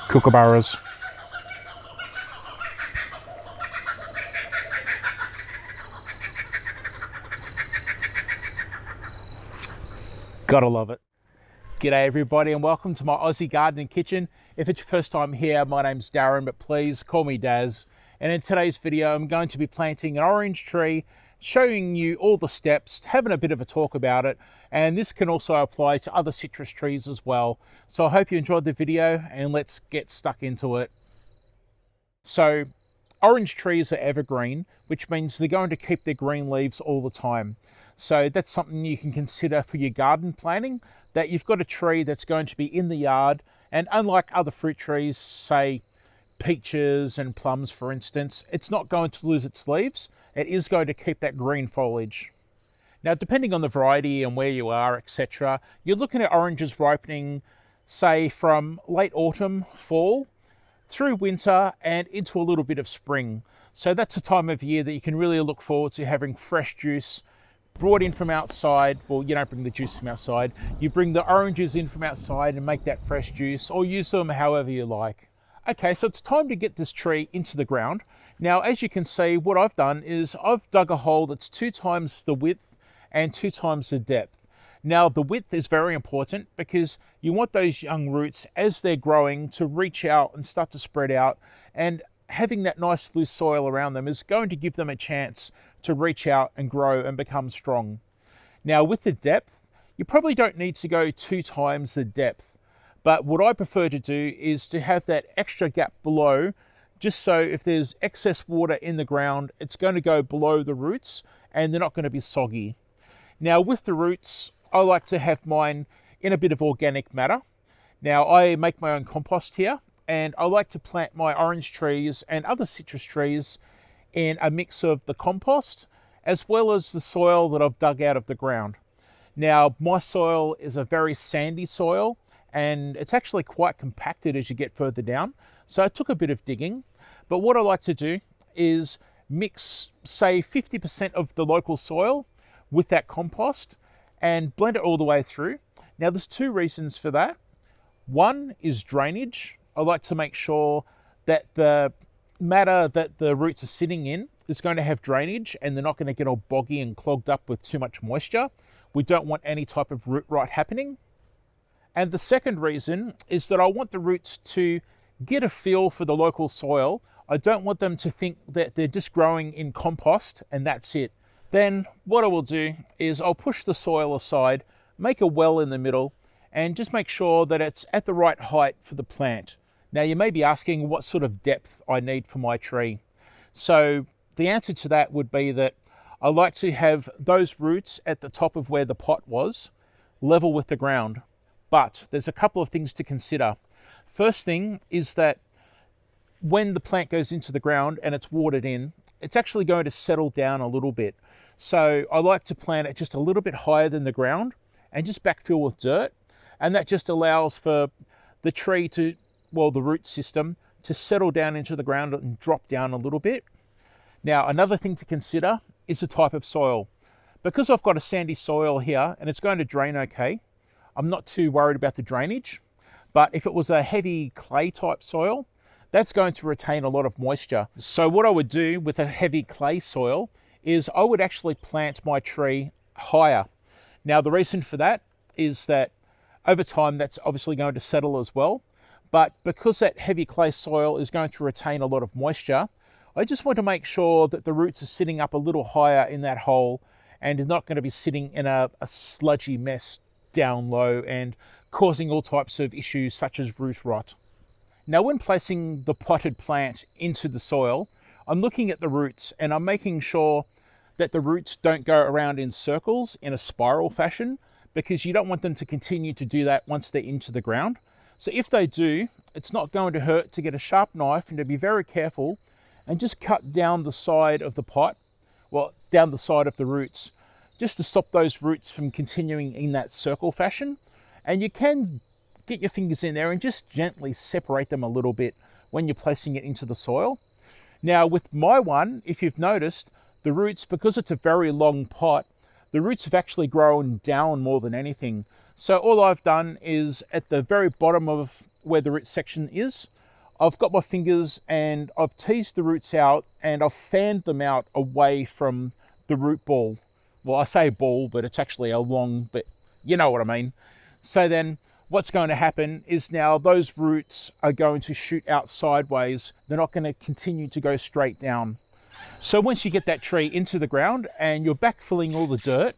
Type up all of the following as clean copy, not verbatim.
kookaburras. Gotta love it. G'day everybody and welcome to my Aussie garden and kitchen. If it's your first time here, my name's Darren, but please call me Daz. And in today's video, I'm going to be planting an orange tree, showing you all the steps, having a bit of a talk about it. And this can also apply to other citrus trees as well. So I hope you enjoyed the video and let's get stuck into it. So orange trees are evergreen, which means they're going to keep their green leaves all the time. So that's something you can consider for your garden planning, that you've got a tree that's going to be in the yard, and unlike other fruit trees, say peaches and plums for instance, it's not going to lose its leaves. It is going to keep that green foliage. Now, depending on the variety and where you are, etc., you're looking at oranges ripening, say, from late autumn, fall, through winter and into a little bit of spring. So that's a time of year that you can really look forward to having fresh juice brought in from outside. Well, you don't bring the juice from outside, you bring the oranges in from outside and make that fresh juice, or use them however you like. Okay, so it's time to get this tree into the ground. Now, as you can see, what I've done is I've dug a hole that's 2 times the width and 2 times the depth. Now, the width is very important because you want those young roots, as they're growing, to reach out and start to spread out, and having that nice loose soil around them is going to give them a chance to reach out and grow and become strong. Now, with the depth, you probably don't need to go 2 times the depth, but what I prefer to do is to have that extra gap below, just so if there's excess water in the ground, it's going to go below the roots and they're not going to be soggy. Now, with the roots, I like to have mine in a bit of organic matter. Now, I make my own compost here, and I like to plant my orange trees and other citrus trees in a mix of the compost as well as the soil that I've dug out of the ground. Now, my soil is a very sandy soil and it's actually quite compacted as you get further down. So it took a bit of digging, but what I like to do is mix, say, 50% of the local soil with that compost and blend it all the way through. Now, there's 2 reasons for that. One is drainage. I like to make sure that the matter that the roots are sitting in is going to have drainage and they're not going to get all boggy and clogged up with too much moisture. We don't want any type of root rot happening. And the second reason is that I want the roots to get a feel for the local soil. I don't want them to think that they're just growing in compost and that's it. Then what I will do is I'll push the soil aside, make a well in the middle, and just make sure that it's at the right height for the plant. Now, you may be asking what sort of depth I need for my tree. So the answer to that would be that I like to have those roots at the top of where the pot was, level with the ground. But there's a couple of things to consider. First thing is that when the plant goes into the ground and it's watered in, it's actually going to settle down a little bit. So I like to plant it just a little bit higher than the ground and just backfill with dirt. And that just allows for the tree to, well, the root system to settle down into the ground and drop down a little bit. Now, another thing to consider is the type of soil. Because I've got a sandy soil here and it's going to drain okay, I'm not too worried about the drainage. But if it was a heavy clay type soil, that's going to retain a lot of moisture. So what I would do with a heavy clay soil is I would actually plant my tree higher. Now, the reason for that is that over time that's obviously going to settle as well. But because that heavy clay soil is going to retain a lot of moisture, I just want to make sure that the roots are sitting up a little higher in that hole and are not going to be sitting in a sludgy mess down low and causing all types of issues such as root rot. Now, when placing the potted plant into the soil, I'm looking at the roots and I'm making sure that the roots don't go around in circles in a spiral fashion, because you don't want them to continue to do that once they're into the ground. So if they do, it's not going to hurt to get a sharp knife and to be very careful and just cut down the side of the pot, well, down the side of the roots, just to stop those roots from continuing in that circle fashion. And you can get your fingers in there and just gently separate them a little bit when you're placing it into the soil. Now, with my one, if you've noticed, the roots, because it's a very long pot, the roots have actually grown down more than anything. So all I've done is at the very bottom of where the root section is, I've got my fingers and I've teased the roots out and I've fanned them out away from the root ball. Well, I say ball, but it's actually a long, but you know what I mean. So then what's going to happen is now those roots are going to shoot out sideways. They're not going to continue to go straight down. So once you get that tree into the ground and you're backfilling all the dirt,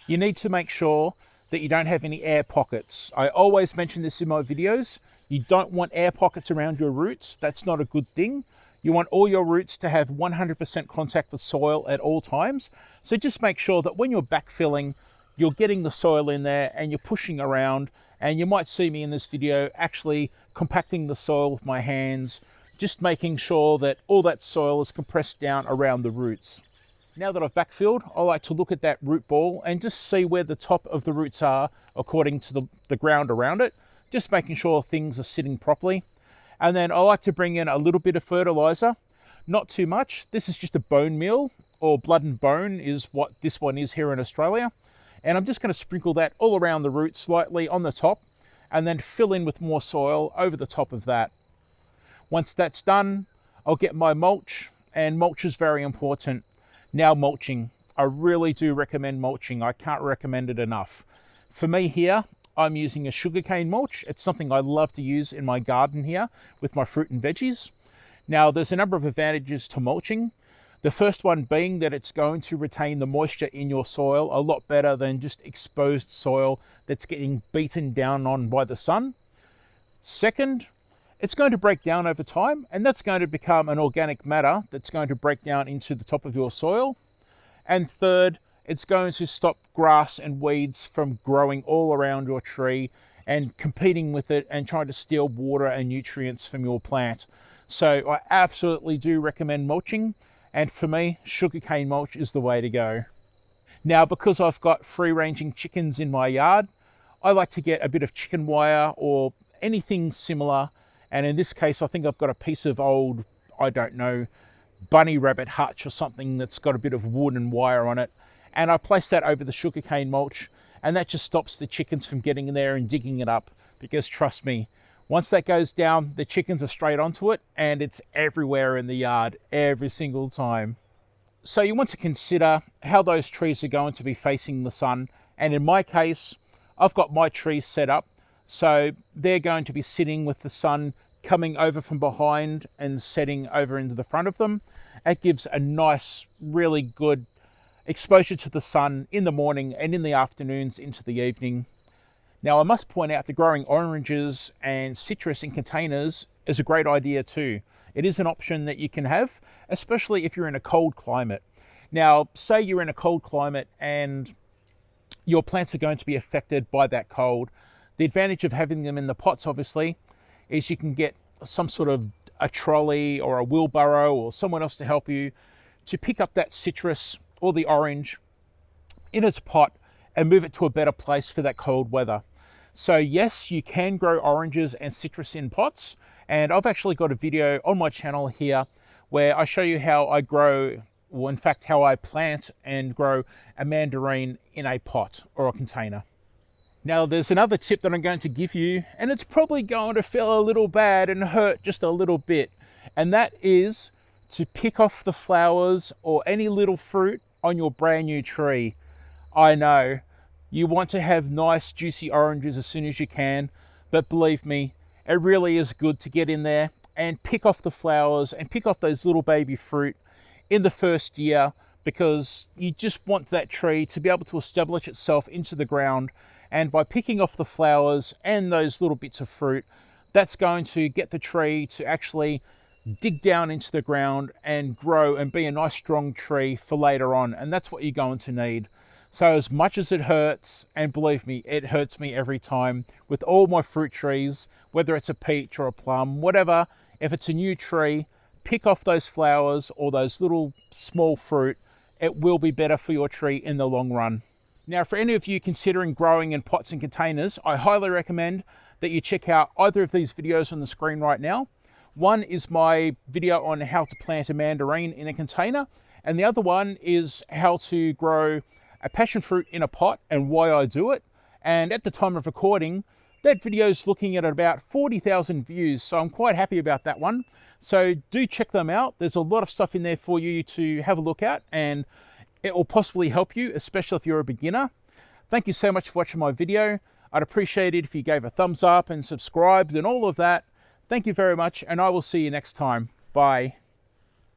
you need to make sure that you don't have any air pockets. I always mention this in my videos. You don't want air pockets around your roots. That's not a good thing. You want all your roots to have 100% contact with soil at all times. So just make sure that when you're backfilling, you're getting the soil in there and you're pushing around. And you might see me in this video actually compacting the soil with my hands, just making sure that all that soil is compressed down around the roots. Now that I've backfilled, I like to look at that root ball and just see where the top of the roots are according to the ground around it, just making sure things are sitting properly. And then I like to bring in a little bit of fertilizer, not too much. This is just a bone meal, or blood and bone is what this one is here in Australia. And I'm just going to sprinkle that all around the roots slightly on the top and then fill in with more soil over the top of that. Once that's done, I'll get my mulch, and mulch is very important. Now mulching, I really do recommend mulching. I can't recommend it enough. For me here, I'm using a sugarcane mulch. It's something I love to use in my garden here with my fruit and veggies. Now there's a number of advantages to mulching. The first one being that it's going to retain the moisture in your soil a lot better than just exposed soil that's getting beaten down on by the sun. Second, it's going to break down over time, and that's going to become an organic matter that's going to break down into the top of your soil. And third, it's going to stop grass and weeds from growing all around your tree and competing with it and trying to steal water and nutrients from your plant. So I absolutely do recommend mulching, and for me, sugarcane mulch is the way to go. Now, because I've got free-ranging chickens in my yard, I like to get a bit of chicken wire or anything similar. And in this case, I think I've got a piece of old, I don't know, bunny rabbit hutch or something that's got a bit of wood and wire on it. And I place that over the sugarcane mulch, and that just stops the chickens from getting in there and digging it up. Because trust me, once that goes down, the chickens are straight onto it, and it's everywhere in the yard, every single time. So you want to consider how those trees are going to be facing the sun. And in my case, I've got my trees set up so they're going to be sitting with the sun coming over from behind and setting over into the front of them. It gives a nice, really good exposure to the sun in the morning and in the afternoons into the evening. Now, I must point out that growing oranges and citrus in containers is a great idea too. It is an option that you can have, especially if you're in a cold climate. Now, say you're in a cold climate and your plants are going to be affected by that cold. The advantage of having them in the pots, obviously, is you can get some sort of a trolley or a wheelbarrow or someone else to help you to pick up that citrus or the orange in its pot and move it to a better place for that cold weather. So yes, you can grow oranges and citrus in pots, and I've actually got a video on my channel here where I show you how I grow, well, in fact, how I plant and grow a mandarin in a pot or a container. Now, there's another tip that I'm going to give you, and it's probably going to feel a little bad and hurt just a little bit, and that is to pick off the flowers or any little fruit on your brand new tree. I know, you want to have nice juicy oranges as soon as you can, but believe me, it really is good to get in there and pick off the flowers and pick off those little baby fruit in the first year, because you just want that tree to be able to establish itself into the ground. And by picking off the flowers and those little bits of fruit, that's going to get the tree to actually dig down into the ground and grow and be a nice strong tree for later on. And that's what you're going to need. So as much as it hurts, and believe me, it hurts me every time with all my fruit trees, whether it's a peach or a plum, whatever, if it's a new tree, pick off those flowers or those little small fruit. It will be better for your tree in the long run. Now, for any of you considering growing in pots and containers, I highly recommend that you check out either of these videos on the screen right now. One is my video on how to plant a mandarin in a container, and the other one is how to grow a passion fruit in a pot and why I do it. And at the time of recording, That video is looking at about 40,000 views, so I'm quite happy about that one. So do check them out. There's a lot of stuff in there for you to have a look at, and it will possibly help you, especially if you're a beginner. Thank you so much for watching my video. I'd appreciate it if you gave a thumbs up and subscribed and all of that. Thank you very much, and I will see you next time. Bye.